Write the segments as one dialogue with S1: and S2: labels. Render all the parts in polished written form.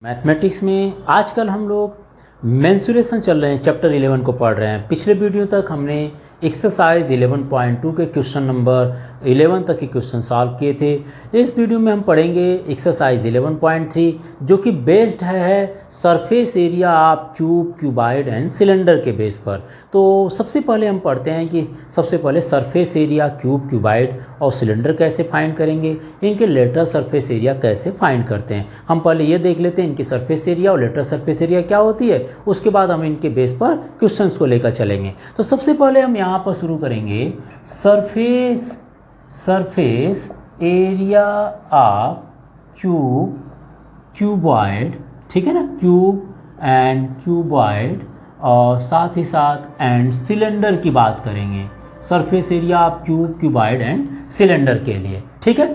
S1: Mathematics में आजकल हम लोग मेंसुरेशन चल रहे हैं, चैप्टर 11 को पढ़ रहे हैं। पिछले वीडियो तक हमने एक्सरसाइज 11.2 के क्वेश्चन नंबर 11 तक के क्वेश्चन सॉल्व किए थे। इस वीडियो में हम पढ़ेंगे एक्सरसाइज 11.3 जो कि बेस्ड है surface area of cube, cuboid and cylinder के बेस पर। तो सबसे पहले हम पढ़ते हैं कि सबसे पहले सरफेस एरिया क्यूब, क्यूबाइड और सिलेंडर कैसे फाइंड करेंगे, इनके लेटरल सरफेस एरिया कैसे फाइंड करते हैं। हम पहले ये देख लेते हैं इनकी सरफेस एरिया और लेटरल सरफेस एरिया क्या होती है, उसके बाद हम इनके बेस पर क्वेश्चंस को लेकर चलेंगे। तो सबसे पहले हम यहाँ पर शुरू करेंगे surface area of cube, cuboid, ठीक है ना, क्यूब एंड क्यूबॉइड, और साथ ही साथ एंड सिलेंडर की बात करेंगे। Surface area of cube, cuboid and cylinder के लिए, ठीक है।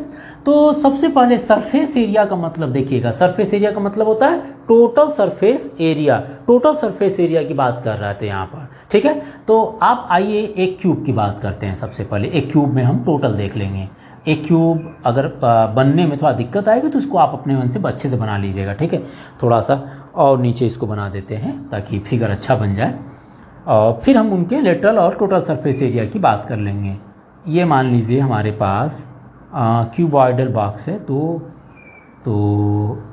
S1: तो सबसे पहले सरफेस एरिया का मतलब देखिएगा, सरफेस एरिया का मतलब होता है total surface area. Total surface area की बात कर रहे थे यहाँ पर, ठीक है। तो आप आइए एक क्यूब की बात करते हैं। सबसे पहले एक क्यूब में हम टोटल देख लेंगे। एक क्यूब अगर बनने में थोड़ा दिक्कत आएगी तो उसको आप अपने मन से अच्छे से बना लीजिएगा, ठीक है। थोड़ा सा और नीचे इसको बना देते हैं ताकि फिगर अच्छा बन जाए, और फिर हम उनके लेटरल और टोटल सरफेस एरिया की बात कर लेंगे। ये मान लीजिए हमारे पास क्यूबॉइडल बॉक्स है, तो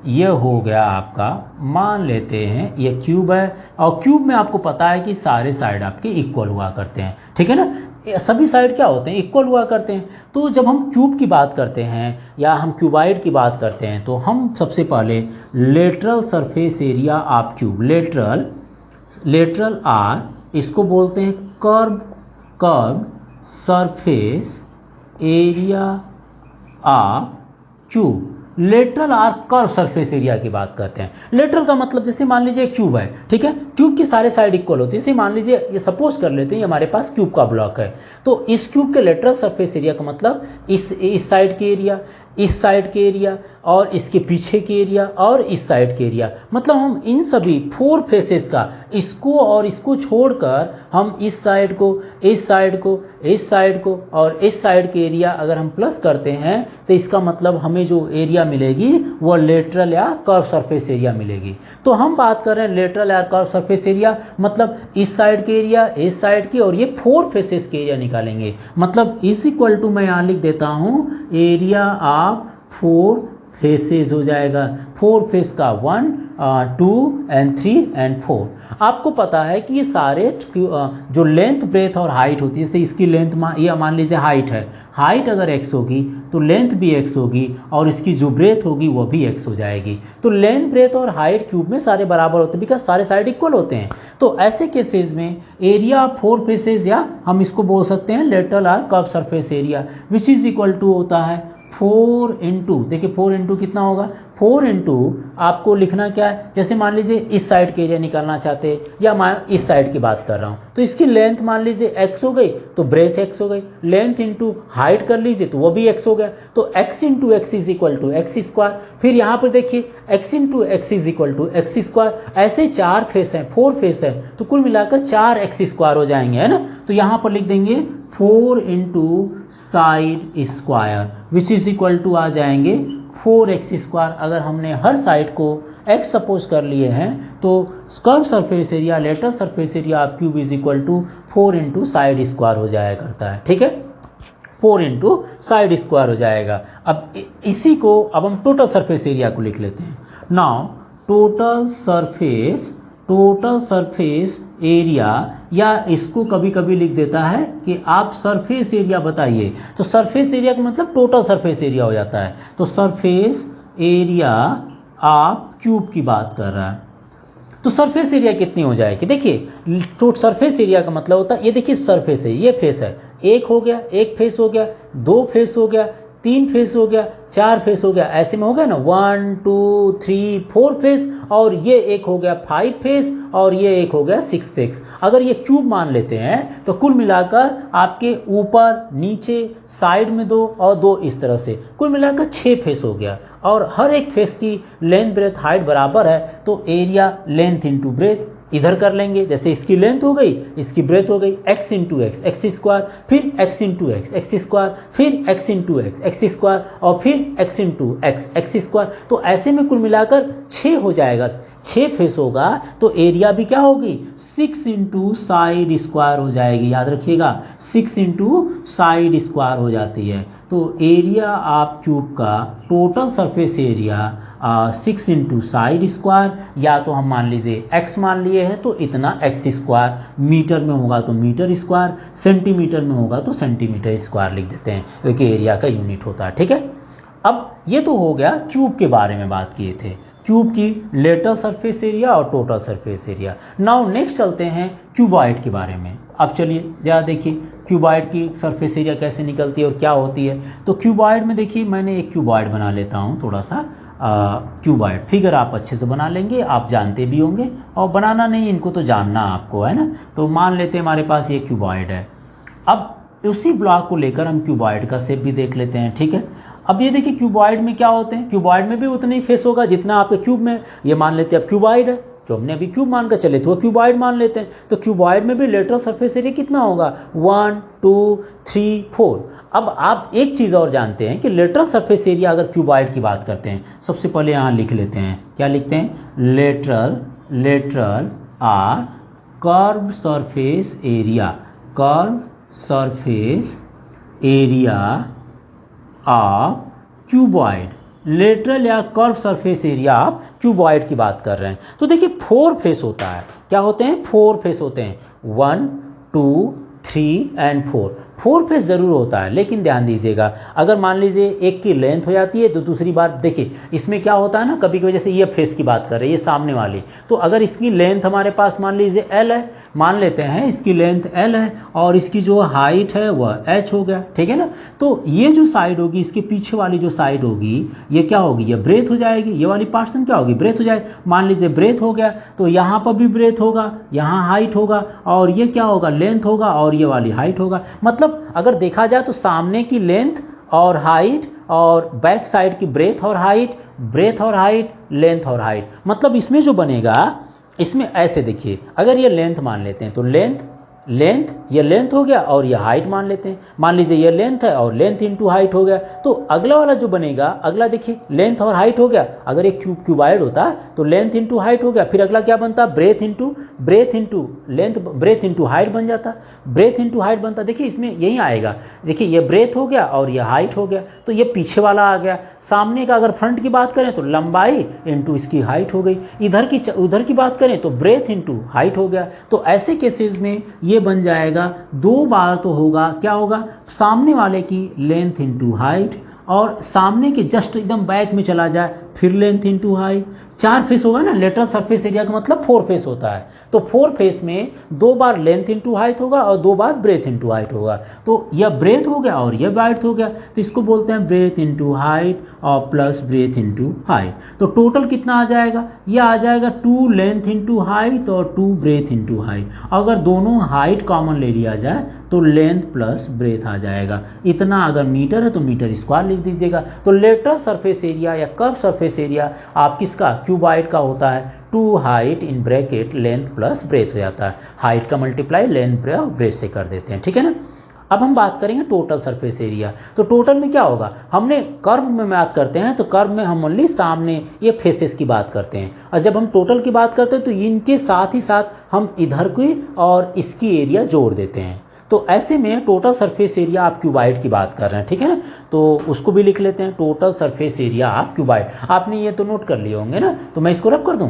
S1: ये हो गया आपका, मान लेते हैं ये क्यूब है, और क्यूब में आपको पता है कि सारे साइड आपके इक्वल हुआ करते हैं, ठीक है ना। सभी साइड क्या होते हैं, इक्वल हुआ करते हैं। तो जब हम क्यूब की बात करते हैं या हम क्यूबाइड की बात करते हैं तो हम सबसे पहले lateral surface area of cube, lateral or, इसको बोलते हैं curve surface area of cube. Lateral or curve surface area की बात करते हैं। लेटरल का मतलब जैसे मान लीजिए क्यूब है, ठीक है, क्यूब की सारे साइड इक्वल होती है। जैसे मान लीजिए ये सपोज कर लेते हैं हमारे पास क्यूब का ब्लॉक है, तो इस क्यूब के लेटरल सरफेस एरिया का मतलब इस साइड के एरिया, इस साइड के एरिया, और इसके पीछे के एरिया, और इस साइड के एरिया, मतलब हम इन सभी 4 फेसेस का, इसको और इसको छोड़कर हम इस साइड को, इस साइड को, इस साइड को और इस साइड के एरिया अगर हम प्लस करते हैं तो इसका मतलब हमें जो एरिया मिलेगी वो लेटरल या कर्व सरफेस एरिया मिलेगी। तो हम बात कर रहे हैं लेटरल या कर्व सरफेस एरिया, मतलब इस साइड के एरिया, इस साइड की, और ये 4 फेसेस के एरिया निकालेंगे। मतलब इज इक्वल टू, मैं यहाँ लिख देता हूँ, एरिया ऑफ 4 फेसेस हो जाएगा। 4 फेस का 1, 2 एंड 3 एंड 4। आपको पता है कि ये सारे जो लेंथ, ब्रेथ और हाइट होती है, जैसे इसकी लेंथ ये मान लीजिए हाइट है, हाइट अगर x होगी तो लेंथ भी x होगी, और इसकी जो ब्रेथ होगी वो भी x हो जाएगी। तो लेंथ, ब्रेथ और हाइट क्यूब में सारे बराबर होते हैं, बिकॉज सारे साइड इक्वल होते हैं। तो ऐसे केसेस में एरिया ऑफ 4 फेसेस, या हम इसको बोल सकते हैं lateral or curve surface area, which is equal to होता है 4 इंटू, देखिए 4 इंटू कितना होगा, 4 इंटू आपको लिखना क्या है, जैसे मान लीजिए इस साइड के एरिया निकालना चाहते हैं, या मैं इस साइड की बात कर रहा हूँ, तो इसकी लेंथ मान लीजिए x हो गई तो ब्रेथ x हो गई, लेंथ इंटू हाइट कर लीजिए तो वो भी x हो गया। तो x into x is equal to x square. फिर यहाँ पर देखिए x into x is equal to x square. ऐसे 4 फेस हैं, 4 फेस है, तो कुल मिलाकर 4x स्क्वायर हो जाएंगे, है ना। तो यहाँ पर लिख देंगे 4 into side square, which is equal to आ जाएंगे 4x स्क्वायर। अगर हमने हर साइड को x सपोज कर लिए हैं तो curve surface area, lateral surface area of cube is equal to 4 into side square हो जाया करता है, ठीक है। 4 इंटू साइड स्क्वायर हो जाएगा। अब इसी को अब हम टोटल सरफेस एरिया को लिख लेते हैं। नाउ टोटल सरफेस एरिया, या इसको कभी कभी लिख देता है कि आप सरफेस एरिया बताइए, तो सरफेस एरिया का मतलब टोटल सरफेस एरिया हो जाता है। तो सरफेस एरिया आप क्यूब की बात कर रहा है, तो सरफेस एरिया कितनी हो जाएगी, देखिए तो सरफेस एरिया का मतलब होता है, ये देखिए सरफेस है, ये फेस है, एक हो गया, एक फेस हो गया, 2 फेस हो गया, 3 फेस हो गया, 4 फेस हो गया, ऐसे में हो गया ना 1 2 3 4 फेस, और ये एक हो गया 5 फेस, और ये एक हो गया 6 फेस। अगर ये क्यूब मान लेते हैं तो कुल मिलाकर आपके ऊपर, नीचे, साइड में 2 और 2 इस तरह से कुल मिलाकर 6 फेस हो गया, और हर एक फेस की लेंथ, ब्रेथ, हाइट बराबर है। तो एरिया लेंथ इंटू ब्रेथ इधर कर लेंगे, जैसे इसकी लेंथ हो गई, इसकी ब्रेथ हो गई, x into x, x square, फिर x into x, x square, फिर x into x, x square, और फिर फिर x इंटू एक्स स्क्वायर, तो ऐसे में कुल मिलाकर 6 हो जाएगा। 6 फेस होगा तो एरिया भी क्या होगी 6 इंटू साइड स्क्वायर हो जाएगी। याद रखिएगा 6 इंटू साइड स्क्वायर हो जाती है। तो एरिया ऑफ क्यूब का total surface area 6 into side square, या तो हम मान लीजिए x मान लिए हैं तो इतना x स्क्वायर, मीटर में होगा तो मीटर स्क्वायर, सेंटीमीटर में होगा तो सेंटीमीटर स्क्वायर लिख देते हैं, क्योंकि एरिया का यूनिट होता है। ठीक है, अब ये तो हो गया क्यूब के बारे में बात किए थे, क्यूब की लेटरल सरफेस एरिया और total surface area. Now next चलते हैं क्यूबॉइड के बारे में। अब चलिए ज़रा देखिए क्यूबॉइड की सरफेस एरिया कैसे निकलती है और क्या होती है। तो क्यूबॉइड में देखिए मैंने एक क्यूबॉइड बना लेता हूँ, थोड़ा सा क्यूबॉइड फिगर आप अच्छे से बना लेंगे, आप जानते भी होंगे, और बनाना नहीं, इनको तो जानना आपको है ना। तो मान लेते हैं हमारे पास ये क्यूबॉइड है। अब उसी ब्लॉक को लेकर हम क्यूबॉइड का शेप भी देख लेते हैं। ठीक है, अब ये देखिए क्यूबॉइड में क्या होते हैं, क्यूबॉइड में भी उतने ही फेस होगा जितना आपके क्यूब में। ये मान लेते हैं अब क्यूबॉइड है, जो हमने अभी क्यूब मान कर चले थे वो क्यूबॉइड मान लेते हैं। तो क्यूबॉइड में भी लेटरल सरफेस एरिया कितना होगा 1 2 3 4। अब आप एक चीज़ और जानते हैं कि लेटरल सरफेस एरिया अगर क्यूबॉइड की बात करते हैं, सबसे पहले यहाँ लिख लेते हैं, क्या लिखते हैं, lateral or curve surface area, curve surface area of cuboid, lateral या curve surface area of cuboid की बात कर रहे हैं। तो देखिए 4 फेस होता है, क्या होते हैं 4 फेस होते हैं, 1 2 3 एंड 4 फेस ज़रूर होता है। लेकिन ध्यान दीजिएगा अगर मान लीजिए एक की लेंथ हो जाती है तो दूसरी बार देखिए इसमें क्या होता है ना, कभी कभी जैसे ये फेस की बात कर रहे हैं, ये सामने वाली, तो अगर इसकी लेंथ हमारे पास मान लीजिए L है, मान लेते हैं इसकी लेंथ L है और इसकी जो हाइट है वह H हो गया। ठीक है ना, तो ये जो साइड होगी, इसके पीछे वाली जो साइड होगी ये क्या होगी, ये ब्रेथ हो जाएगी, ये वाली पार्सन क्या होगी, ब्रेथ हो जाएगी। मान लीजिए ब्रेथ हो गया तो यहाँ पर भी ब्रेथ होगा, यहाँ हाइट होगा, और ये क्या होगा लेंथ होगा, और ये वाली हाइट होगा। मतलब अगर देखा जाए तो सामने की लेंथ और हाइट और बैक साइड की ब्रेथ और हाइट, ब्रेथ और हाइट, लेंथ और हाइट, मतलब इसमें जो बनेगा, इसमें ऐसे देखिए अगर ये लेंथ मान लेते हैं तो लेंथ ये लेंथ हो गया और ये हाइट मान लेते हैं, मान लीजिए ये लेंथ है और लेंथ इंटू हाइट हो गया। तो अगला वाला जो बनेगा, अगला देखिए लेंथ और हाइट हो गया, अगर एक क्यूबॉइड होता तो लेंथ इंटू हाइट हो गया, फिर अगला क्या बनता, breath into length, breath into height बन जाता, ब्रेथ इंटू हाइट बनता। देखिए इसमें यही आएगा, देखिए ये ब्रेथ हो गया और ये हाइट हो गया, तो ये पीछे वाला आ गया। सामने का अगर फ्रंट की बात करें तो लंबाई इंटू इसकी हाइट हो गई, उधर की बात करें तो ब्रेथ इंटू हाइट हो गया। तो ऐसे केसेस में ये बन जाएगा, 2 बार तो होगा, क्या होगा, सामने वाले की लेंथ इंटू हाइट, और सामने के जस्ट एकदम बैक में चला जाए फिर लेंथ इंटू हाइट। 4 फेस होगा ना, लेटरल सरफेस एरिया का मतलब 4 फेस होता है। तो 4 फेस में 2 बार लेंथ इंटू हाइट होगा और 2 बार ब्रेथ इंटू हाइट होगा। तो यह ब्रेथ हो गया और यह हाइट हो गया, तो इसको बोलते हैं ब्रेथ इंटू हाइट और प्लस ब्रेथ इंटू हाइट। तो टोटल कितना आ जाएगा, यह आ जाएगा 2 लेंथ इंटू हाइट और 2 ब्रेथ इंटू हाइट। अगर दोनों हाइट कॉमन ले लिया जाए तो लेंथ प्लस ब्रेथ आ जाएगा। इतना अगर मीटर है तो मीटर स्क्वायर लिख दीजिएगा। तो लेटरल सरफेस एरिया या कर्व सरफेस एरिया आप किसका, क्यूबॉइड का होता है 2 height in bracket length plus breadth हो जाता है। हाइट का मल्टीप्लाई लेंथ ब्रेथ से कर देते हैं। ठीक है ना, अब हम बात करेंगे टोटल सरफेस एरिया। तो टोटल में क्या होगा, हमने कर्व में बात करते हैं तो कर्व में हम ओनली सामने ये फेसेस की बात करते हैं, और जब हम टोटल की बात करते हैं तो इनके साथ ही साथ हम इधर की और इसकी एरिया जोड़ देते हैं। तो ऐसे में टोटल सरफेस एरिया आप क्यूबॉइड की बात कर रहे हैं। ठीक है ना, तो उसको भी लिख लेते हैं, टोटल सरफेस एरिया आप क्यूबॉइड। आपने ये तो नोट कर लिए होंगे ना, तो मैं इसको रब कर दूं,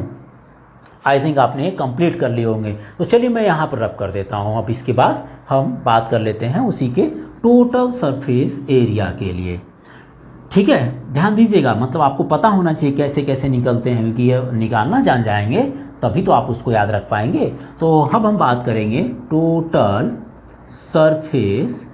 S1: आई थिंक आपने कंप्लीट कर लिए होंगे। तो चलिए मैं यहाँ पर रब कर देता हूँ। अब इसके बाद हम बात कर लेते हैं उसी के टोटल सरफेस एरिया के लिए। ठीक है, ध्यान दीजिएगा, मतलब आपको पता होना चाहिए कैसे कैसे निकलते हैं, क्योंकि ये निकालना जान जाएंगे तभी तो आप उसको याद रख पाएंगे। तो अब हम बात करेंगे टोटल सरफेस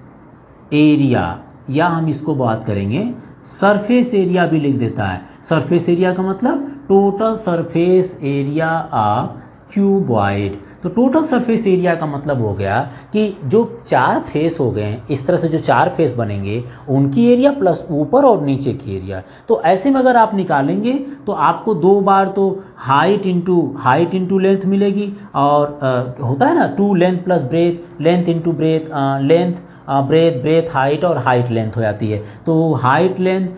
S1: एरिया, या हम इसको बात करेंगे सरफेस एरिया भी लिख देता है। सरफेस एरिया का मतलब total surface area of cuboid. तो टोटल सरफेस एरिया का मतलब हो गया कि जो 4 फेस हो गए, इस तरह से जो 4 फेस बनेंगे उनकी एरिया प्लस ऊपर और नीचे की एरिया। तो ऐसे में अगर आप निकालेंगे तो आपको 2 बार तो हाइट इंटू लेंथ मिलेगी, और होता है ना 2 length plus breadth, length into breath, length breadth, breadth height और हाइट लेंथ हो जाती है। तो हाइट लेंथ,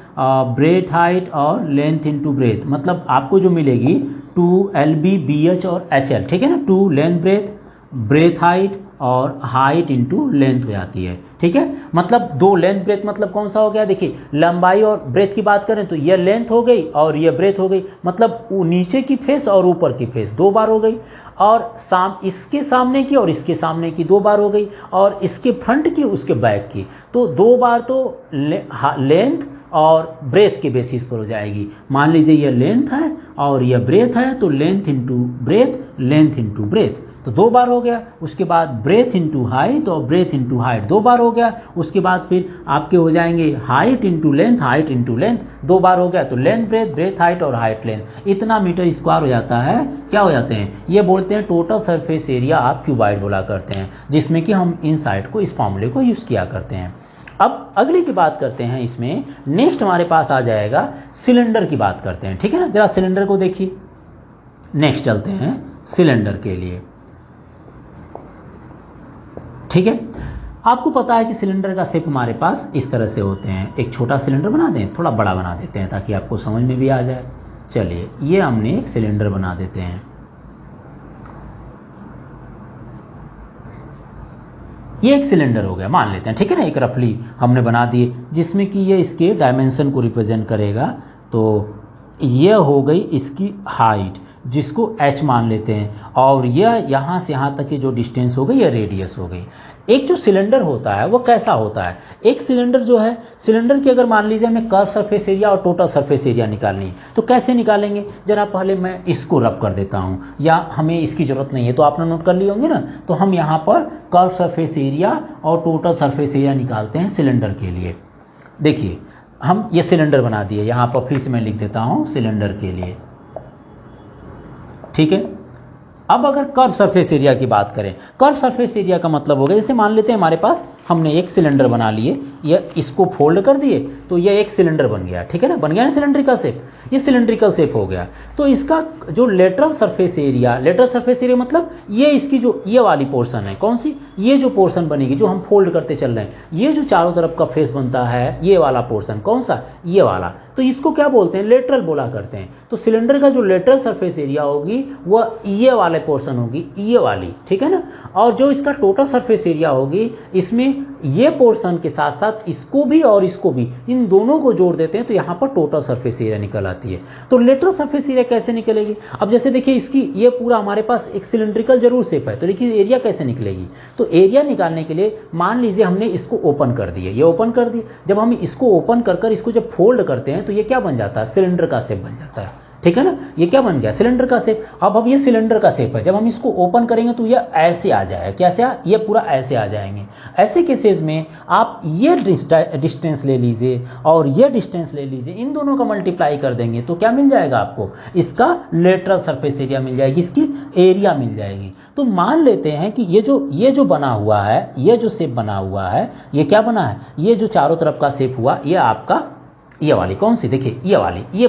S1: ब्रेथ हाइट और लेंथ इनटू ब्रेथ, मतलब आपको जो मिलेगी 2LB BH और HL, ठीक है ना। 2 लेंथ ब्रेथ, ब्रेथ हाइट और हाइट इंटू लेंथ हो जाती है, ठीक है। मतलब 2 लेंथ ब्रेथ मतलब कौन सा हो गया, देखिए लंबाई और ब्रेथ की बात करें तो ये लेंथ हो गई और ये ब्रेथ हो गई, मतलब नीचे की फेस और ऊपर की फेस 2 बार हो गई, और इसके सामने की और इसके सामने की 2 बार हो गई, और इसके फ्रंट की उसके बैक की, तो 2 बार तो लेंथ और ब्रेथ के बेसिस पर हो जाएगी। मान लीजिए ये लेंथ है और ये ब्रेथ है, तो length into breath, length into breath, तो 2 बार हो गया। उसके बाद ब्रेथ इंटू हाइट और ब्रेथ इंटू हाइट 2 बार हो गया। उसके बाद फिर आपके हो जाएंगे height into length, height into length 2 बार हो गया, तो लेंथ ब्रेथ, ब्रेथ हाइट और हाइट लेंथ इतना मीटर स्क्वायर हो जाता है। क्या हो जाते हैं, ये बोलते हैं टोटल सरफेस एरिया आप क्यूबाइड बोला करते हैं, जिसमें कि हम इन साइड को इस फॉर्मूले को यूज़ किया करते हैं। अब अगले की बात करते हैं, इसमें नेक्स्ट हमारे पास आ जाएगा सिलेंडर की बात करते हैं, ठीक है ना। जरा सिलेंडर को देखिए, नेक्स्ट चलते हैं सिलेंडर के लिए, ठीक है। आपको पता है कि सिलेंडर का शेप हमारे पास इस तरह से होते हैं। एक छोटा सिलेंडर बना दें, थोड़ा बड़ा बना देते हैं ताकि आपको समझ में भी आ जाए। चलिए ये हमने एक सिलेंडर बना देते हैं, ये एक सिलेंडर हो गया मान लेते हैं, ठीक है ना। एक रफली हमने बना दिए जिसमें कि ये इसके डायमेंशन को रिप्रेजेंट करेगा। तो ये हो गई इसकी हाइट जिसको h मान लेते हैं, और यह यहाँ से यहाँ तक की जो डिस्टेंस हो गई यह रेडियस हो गई। एक जो सिलेंडर होता है वो कैसा होता है, एक सिलेंडर जो है, सिलेंडर की अगर मान लीजिए हमें कर्व सरफेस एरिया और टोटल सरफेस एरिया निकालनी है तो कैसे निकालेंगे, जरा पहले मैं इसको रब कर देता हूँ, या हमें इसकी ज़रूरत नहीं है तो आपने नोट कर लिए होंगे ना। तो हम यहाँ पर कर्व सरफेस एरिया और टोटल सरफेस एरिया निकालते हैं सिलेंडर के लिए। देखिए हम ये सिलेंडर बना दिए, यहाँ पर फिर से मैं लिख देता हूँ सिलेंडर के लिए, ठीक है। अब अगर कर्व सरफेस एरिया की बात करें, कर्व सरफेस एरिया का मतलब हो गया, जैसे मान लेते हैं हमारे पास हमने एक सिलेंडर बना लिए, ये इसको फोल्ड कर दिए तो ये एक सिलेंडर बन गया, ठीक है ना। बन गया ना सिलेंड्रिकल शेप, ये सिलेंड्रिकल शेप हो गया। तो इसका जो lateral surface area, lateral surface area मतलब ये इसकी जो ये वाली पोर्शन है, कौन सी, ये जो पोर्शन बनेगी जो हम फोल्ड करते चल रहे हैं, ये जो चारों तरफ का फेस बनता है ये वाला पोर्शन, कौन सा, ये वाला, तो इसको क्या बोलते हैं, लेटरल बोला करते हैं। तो सिलेंडर का जो लेटरल सरफेस एरिया होगी वह ये वाले पोर्शन होगी, ये वाली, ठीक है ना। और जो इसका टोटल सरफेस एरिया होगी, इसमें ये पोर्शन के साथ साथ इसको भी और इसको भी, इन दोनों को जोड़ देते हैं तो यहाँ पर टोटल सरफेस एरिया निकल आती है। तो लेटरल सरफेस एरिया कैसे निकलेगी, अब जैसे देखिए इसकी ये पूरा हमारे पास एक सिलेंड्रिकल जरूर शेप है, तो देखिए एरिया कैसे निकलेगी। तो एरिया निकालने के लिए मान लीजिए हमने इसको ओपन कर दिया, ये ओपन कर दिया, जब हम इसको ओपन कर इसको जब फोल्ड करते हैं तो ये क्या बन जाता है, सिलेंडर का शेप बन जाता है, ठीक है ना। ये क्या बन गया, सिलेंडर का शेप। अब ये सिलेंडर का शेप है, जब हम इसको ओपन करेंगे तो ये ऐसे आ जाएगा, कैसे ये पूरा ऐसे आ जाएंगे। ऐसे केसेस में आप ये डिस्टेंस ले लीजिए और ये डिस्टेंस ले लीजिए, इन दोनों का मल्टीप्लाई कर देंगे तो क्या मिल जाएगा आपको, इसका लेटरल सरफेस एरिया मिल जाएगी, इसकी एरिया मिल जाएगी। तो मान लेते हैं कि ये जो बना हुआ है, ये जो शेप बना हुआ है, ये क्या बना है, ये जो चारों तरफ का शेप हुआ, ये आपका ये वाली कौन सी, देखिए ये वाली, ये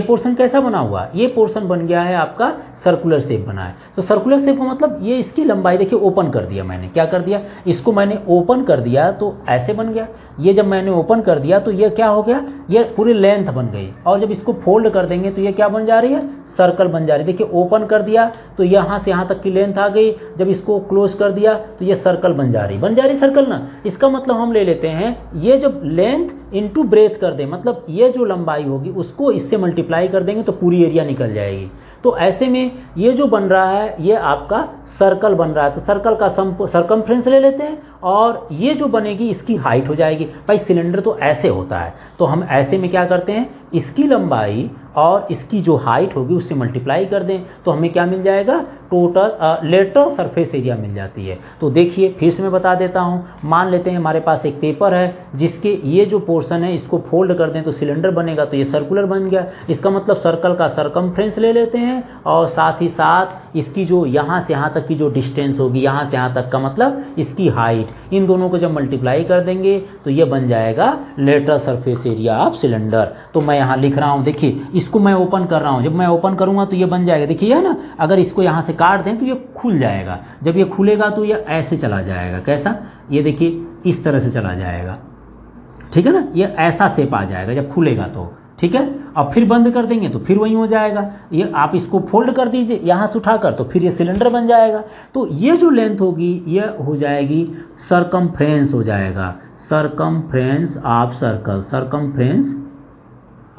S1: पोर्शन कैसा बना हुआ, ये पोर्शन बन गया है आपका सर्कुलर शेप बना है। तो सर्कुलर शेप का मतलब ये इसकी लंबाई, देखिए ओपन कर दिया मैंने, क्या कर दिया, इसको मैंने ओपन कर दिया तो ऐसे बन गया। ये जब मैंने ओपन कर दिया तो ये क्या हो गया, ये पूरी लेंथ बन गई, और जब इसको फोल्ड कर देंगे तो ये क्या बन जा रही है, सर्कल बन जा रही है। देखिए ओपन कर दिया तो यहाँ से यहाँ तक की लेंथ आ गई, जब इसको क्लोज कर दिया तो ये सर्कल बन जा रही सर्कल ना। इसका मतलब हम ले लेते हैं, ये जब लेंथ इंटू ब्रेथ कर दे, मतलब ये जो लंबाई होगी उसको इससे मल्टीप्लाई कर देंगे तो पूरी एरिया निकल जाएगी। तो ऐसे में ये जो बन रहा है ये आपका सर्कल बन रहा है, तो सर्कल का सरकमफ्रेंस ले लेते हैं, और ये जो बनेगी इसकी हाइट हो जाएगी। भाई सिलेंडर तो ऐसे होता है, तो हम ऐसे में क्या करते हैं, इसकी लंबाई और इसकी जो हाइट होगी उससे मल्टीप्लाई कर दें तो हमें क्या मिल जाएगा, टोटल लेटरल सरफेस एरिया मिल जाती है। तो देखिए फिर से मैं बता देता हूँ, मान लेते हैं हमारे पास एक पेपर है जिसके ये जो पोर्शन है इसको फोल्ड कर दें तो सिलेंडर बनेगा, तो ये सर्कुलर बन गया। इसका मतलब सर्कल का सरकमफ्रेंस ले लेते हैं और साथ ही साथ इसकी जो यहाँ से यहाँ तक की जो डिस्टेंस होगी, यहाँ से यहाँ तक का मतलब इसकी हाइट, इन दोनों को जब मल्टीप्लाई कर देंगे तो ये बन जाएगा lateral surface area of cylinder. तो मैं यहाँ लिख रहा हूँ, देखिए इसको मैं ओपन कर रहा हूँ, जब मैं ओपन करूँगा तो ये बन जाएगा, देखिए है ना, अगर इसको यहाँ से काट दें तो ये खुल जाएगा, जब ये खुलेगा तो ये ऐसे चला जाएगा, कैसा, ये देखिए इस तरह से चला जाएगा, ठीक है ना, ये ऐसा शेप आ जाएगा जब खुलेगा तो, ठीक है। अब फिर बंद कर देंगे तो फिर वही हो जाएगा, ये आप इसको फोल्ड कर दीजिए यहाँ से उठाकर, तो फिर ये सिलेंडर बन जाएगा। तो ये जो लेंथ होगी ये हो जाएगी सरकमफ्रेंस हो जाएगा, circumference of circle, circumference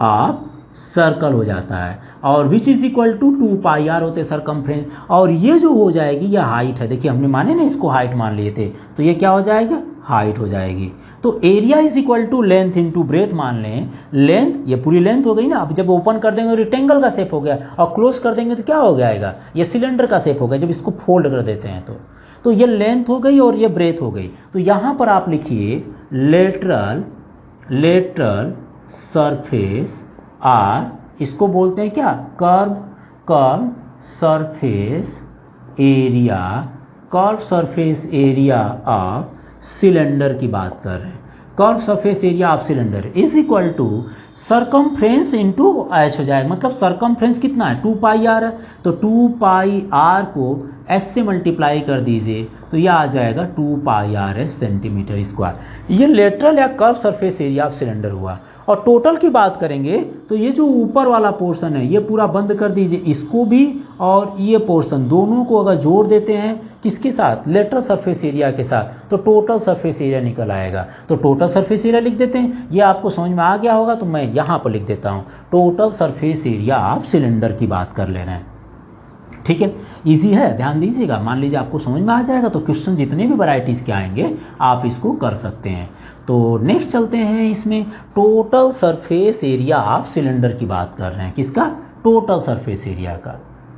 S1: of circle हो जाता है, और which is equal to 2 pi r होते सरकमफ्रेंस, और ये जो हो जाएगी ये हाइट है, देखिए हमने माने ना इसको हाइट मान लिए थे, तो ये क्या हो जाएगा, हाइट हो जाएगी। तो area is equal to length into breadth मान लें, लेंथ ये पूरी लेंथ हो गई ना, अब जब ओपन कर देंगे तो रेक्टेंगल का शेप हो गया, और क्लोज कर देंगे तो क्या हो जाएगा, ये सिलेंडर का शेप हो गया जब इसको फोल्ड कर देते हैं तो ये लेंथ हो गई और ये ब्रेथ हो गई। तो यहाँ पर आप लिखिए लेटरल सरफेस आर, इसको बोलते हैं क्या, curve surface area, curve surface area of cylinder की बात कर रहे हैं, curve surface area of cylinder is equal to circumference into h हो जाएगा, मतलब सरकमफ्रेंस कितना है, 2 पाई आर है, तो 2 पाई आर को एस से मल्टीप्लाई कर दीजिए तो यह आ जाएगा 2 pi R S centimetre square. ये लेटरल या curve surface area of cylinder हुआ। और टोटल की बात करेंगे तो ये जो ऊपर वाला पोर्शन है ये पूरा बंद कर दीजिए, इसको भी और ये पोर्शन दोनों को अगर जोड़ देते हैं किसके साथ, लेटरल सरफेस एरिया के साथ, तो टोटल सरफेस एरिया निकल आएगा। तो टोटल सरफेस एरिया लिख देते हैं, ये आपको समझ में आ गया होगा, तो मैं यहाँ पर लिख देता हूँ टोटल सरफेस एरिया आप सिलेंडर की बात कर ले रहे हैं, ठीक है, इजी है, ध्यान दीजिएगा। मान लीजिए आपको समझ में आ जाएगा तो क्वेश्चन जितने भी वैरायटीज़ के आएंगे आप इसको कर सकते हैं। तो नेक्स्ट चलते हैं, इसमें total surface area of cylinder की बात कर रहे हैं, किसका, टोटल सरफेस एरिया का,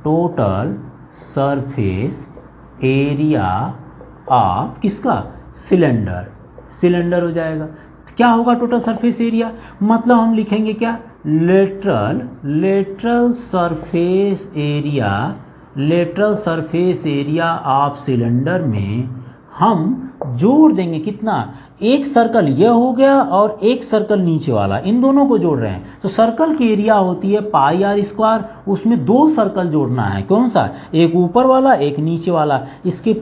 S1: टोटल सरफेस एरिया ऑफ किसका, सिलेंडर, सिलेंडर हो जाएगा। क्या होगा टोटल सरफेस एरिया, मतलब हम लिखेंगे क्या, lateral surface area, lateral surface area of cylinder में हम जोड़ देंगे कितना, एक सर्कल यह हो गया और एक सर्कल नीचे वाला, इन दोनों को जोड़ रहे हैं, तो सर्कल की एरिया होती है पाई आर स्क्वायर, उसमें 2 सर्कल जोड़ना है, कौन सा, एक ऊपर वाला एक नीचे वाला, इसके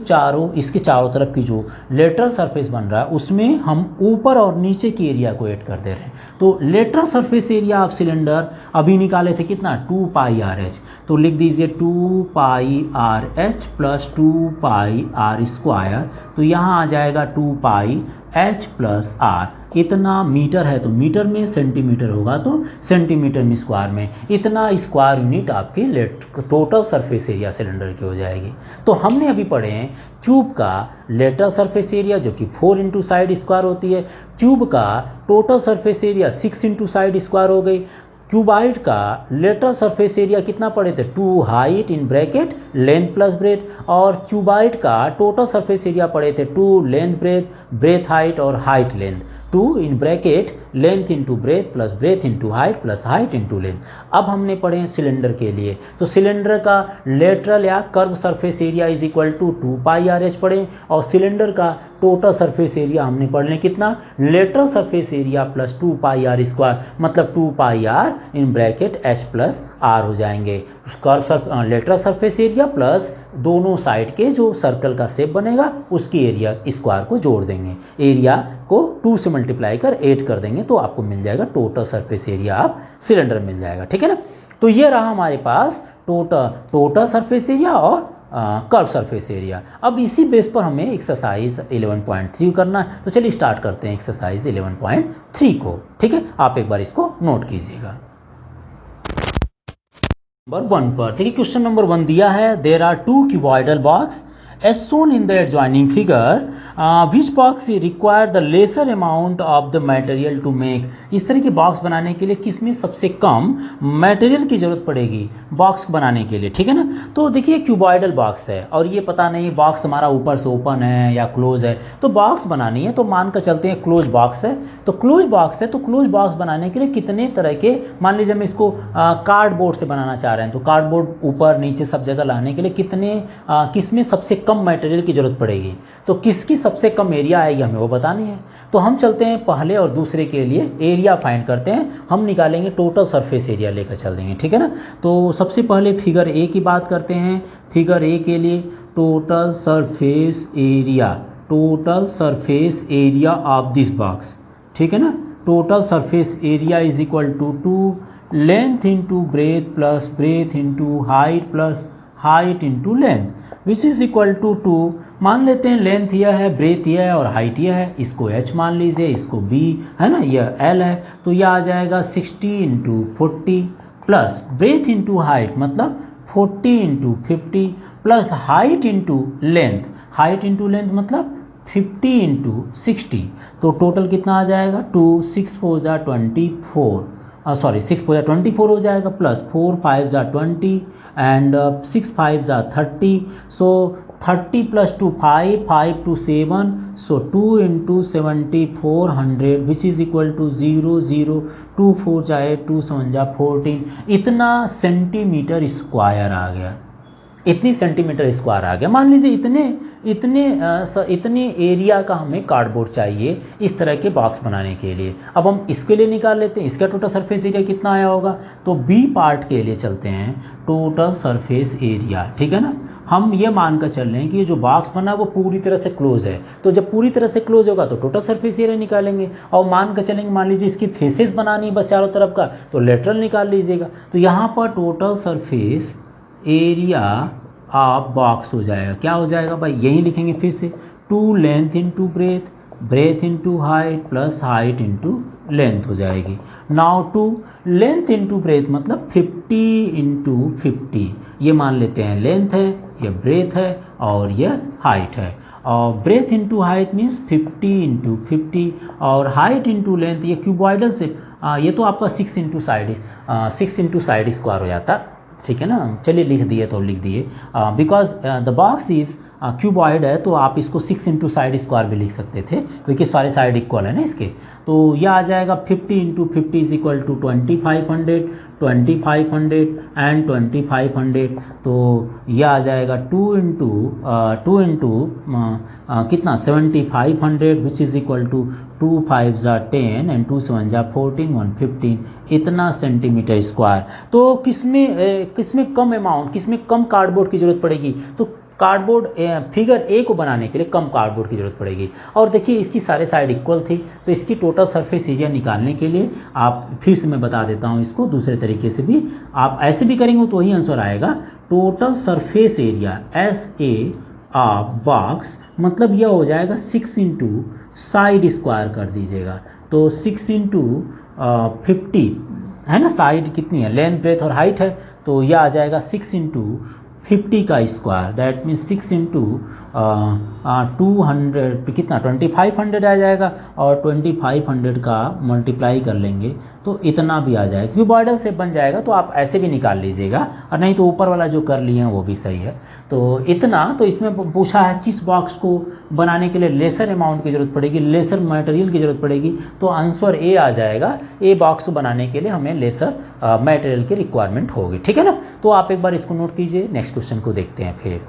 S1: चारों तरफ की जो लेटरल सरफेस बन रहा है उसमें हम ऊपर और नीचे की एरिया को ऐड कर दे रहे हैं। तो lateral surface area of cylinder अभी निकाले थे कितना, 2 पाई आर एच, तो लिख दीजिए 2 pi are H plus 2 pi R square, तो यहाँ आ जाएगा 2 पाई एच प्लस आर, इतना मीटर है तो मीटर में, सेंटीमीटर होगा तो सेंटीमीटर में स्क्वायर में, इतना स्क्वायर यूनिट आपके टोटल सरफेस एरिया सिलेंडर की हो जाएगी। तो हमने अभी पढ़े हैं ट्यूब का लेटरल सरफेस एरिया जो कि 4 इंटू साइड स्क्वायर होती है, ट्यूब का total surface area 6 into side square हो गई, क्यूबाइड का लेटरल सरफेस एरिया कितना पढ़े थे, 2 height in bracket length plus breadth, और क्यूबाइड का टोटल सरफेस एरिया पढ़े थे 2 लेंथ ब्रेथ, ब्रेथ हाइट और height length, 2 in bracket length into breadth plus breadth into height plus height into length. अब हमने पढ़े हैं सिलेंडर के लिए, तो सिलेंडर का लेटरल या curve surface area is equal to 2 pi are h पढ़े, और सिलेंडर का टोटल सरफेस एरिया हमने पढ़ लें कितना, lateral surface area plus 2 pi R square, मतलब 2 pi R in bracket H plus R हो जाएंगे। लेटरल सरफेस एरिया प्लस दोनों साइड के जो सर्कल का शेप बनेगा उसकी एरिया स्क्वायर को जोड़ देंगे, एरिया को 2 से मल्टीप्लाई कर 8 कर देंगे तो आपको मिल जाएगा total surface area of cylinder मिल जाएगा, ठीक है ना। तो ये रहा हमारे पास टोटल सरफेस एरिया और कर्व सरफेस एरिया। अब इसी बेस पर हमें एक्सरसाइज 11.3 करना है, तो चलिए स्टार्ट करते हैं एक्सरसाइज 11.3 को, ठीक है, आप एक बार इसको नोट कीजिएगा। नंबर 1 पर देखिए, क्वेश्चन नंबर 1 दिया है, there are 2 cuboidal box as shown in the adjoining figure, which box require the lesser amount of the material to make। इस तरह के बॉक्स बनाने के लिए किसमें सबसे कम मटेरियल की जरूरत पड़ेगी बॉक्स बनाने के लिए, ठीक है ना। तो देखिए क्यूबॉइडल बॉक्स है और ये पता नहीं बॉक्स हमारा ऊपर से ओपन है या क्लोज है, तो बॉक्स बनानी है तो मानकर चलते हैं क्लोज बॉक्स है, तो क्लोज बॉक्स है, तो क्लोज बॉक्स बनाने के लिए कितने तरह के, मान लीजिए हम इसको कार्डबोर्ड से बनाना चाह रहे हैं, तो कार्डबोर्ड ऊपर नीचे सब जगह लाने के लिए कितने किसमें सबसे कम मटेरियल की ज़रूरत पड़ेगी, तो किसकी सबसे कम एरिया आएगी हमें वो बतानी है। तो हम चलते हैं पहले और दूसरे के लिए एरिया फाइंड करते हैं, हम निकालेंगे टोटल सरफेस एरिया लेकर चल देंगे, ठीक है ना। तो सबसे पहले फिगर ए की बात करते हैं। फिगर ए के लिए total surface area of this box, ठीक है ना। Total surface area is equal to 2 length into breadth plus breadth into height plus height into length, which is equal to 2। मान लेते हैं लेंथ यह है, ब्रेथ यह है और हाइट यह है, इसको h मान लीजिए, इसको b है ना, यह l है। तो यह आ जाएगा 60 into 40 plus breadth into height मतलब 40 into 50 plus height into length मतलब 50 इंटू 60। तो टोटल कितना आ जाएगा 2 6 4 जा 24, सॉरी 6 4 जा 24 हो जाएगा, प्लस 4 5 जा 20 एंड 6 5 जा 30। So 30 plus 2 5 5 to 7, so 2 into 7400 which is equal to 0 0 2 4 जा 8 2 7 जा 14। इतना सेंटीमीटर स्क्वायर आ गया, इतनी सेंटीमीटर स्क्वायर आ गया। मान लीजिए इतने एरिया का हमें कार्डबोर्ड चाहिए इस तरह के बॉक्स बनाने के लिए। अब हम इसके लिए निकाल लेते हैं, इसका टोटल सरफेस एरिया कितना आया होगा। तो बी पार्ट के लिए चलते हैं, टोटल सरफेस एरिया, ठीक है ना। हम ये मानकर चल रहे हैं कि ये जो बॉक्स बना है वो पूरी तरह से क्लोज है, तो जब पूरी तरह से क्लोज होगा तो टोटल सरफेस एरिया निकालेंगे। और मानकर चलेंगे, मान लीजिए इसकी फेसेस बनानी बस चारों तरफ का, तो लेटरल निकाल लीजिएगा। तो यहाँ पर total surface area of box हो जाएगा, क्या हो जाएगा भाई, यही लिखेंगे फिर से, 2 length into breath into height plus height into length हो जाएगी। नाउ 2 लेंथ इंटू ब्रेथ मतलब 50 इंटू 50, ये मान लेते हैं लेंथ है, ये ब्रेथ है और यह हाइट है। और breath into height means 50 into 50 और हाइट इंटू लेंथ, ये क्यूबॉइडल से ये तो आपका 6 इंटू साइड स्क्वायर हो जाता, ठीक है ना। चलिए लिख दिए तो लिख दिए, because the box is cuboid है, तो आप इसको 6 इंटू साइड स्क्वायर भी लिख सकते थे क्योंकि सारे साइड इक्वल है ना इसके। तो यह आ जाएगा 50 into 50 is equal to 2500 and 2500। तो यह आ जाएगा 2 इंटू कितना 7500 विच इज़ इक्वल टू 2 5 जा 10 एंड 2 7 जा 14 115, इतना सेंटीमीटर स्क्वायर। तो किसमें कम अमाउंट, किसमें कम कार्डबोर्ड की ज़रूरत पड़ेगी, तो कार्डबोर्ड फिगर ए को बनाने के लिए कम कार्डबोर्ड की ज़रूरत पड़ेगी। और देखिए इसकी सारे साइड इक्वल थी, तो इसकी टोटल सरफेस एरिया निकालने के लिए आप फिर से मैं बता देता हूँ इसको दूसरे तरीके से भी, आप ऐसे भी करेंगे तो वही आंसर आएगा। Total surface area SA of box मतलब यह हो जाएगा 6 इंटू साइड स्क्वायर कर दीजिएगा, तो 6 इंटू 50 है ना, साइड कितनी है, लेंथ ब्रेथ और हाइट है, तो यह आ जाएगा 6 इंटू 50 का स्क्वायर, दैट मीन्स 6 इंटू 200 कितना 2500 आ जाएगा, और 2500 का मल्टीप्लाई कर लेंगे तो इतना भी आ जाएगा। क्यूबॉइडल से बन जाएगा, तो आप ऐसे भी निकाल लीजिएगा, और नहीं तो ऊपर वाला जो कर लिए हैं वो भी सही है। तो इतना, तो इसमें पूछा है किस बॉक्स को बनाने के लिए लेसर अमाउंट की ज़रूरत पड़ेगी, लेसर मटेरियल की ज़रूरत पड़ेगी, तो आंसर ए आ जाएगा। ए बॉक्स को बनाने के लिए हमें लेसर मटेरियल की रिक्वायरमेंट होगी, ठीक है ना। तो आप एक बार इसको नोट कीजिए, नेक्स्ट क्वेश्चन को देखते हैं फिर।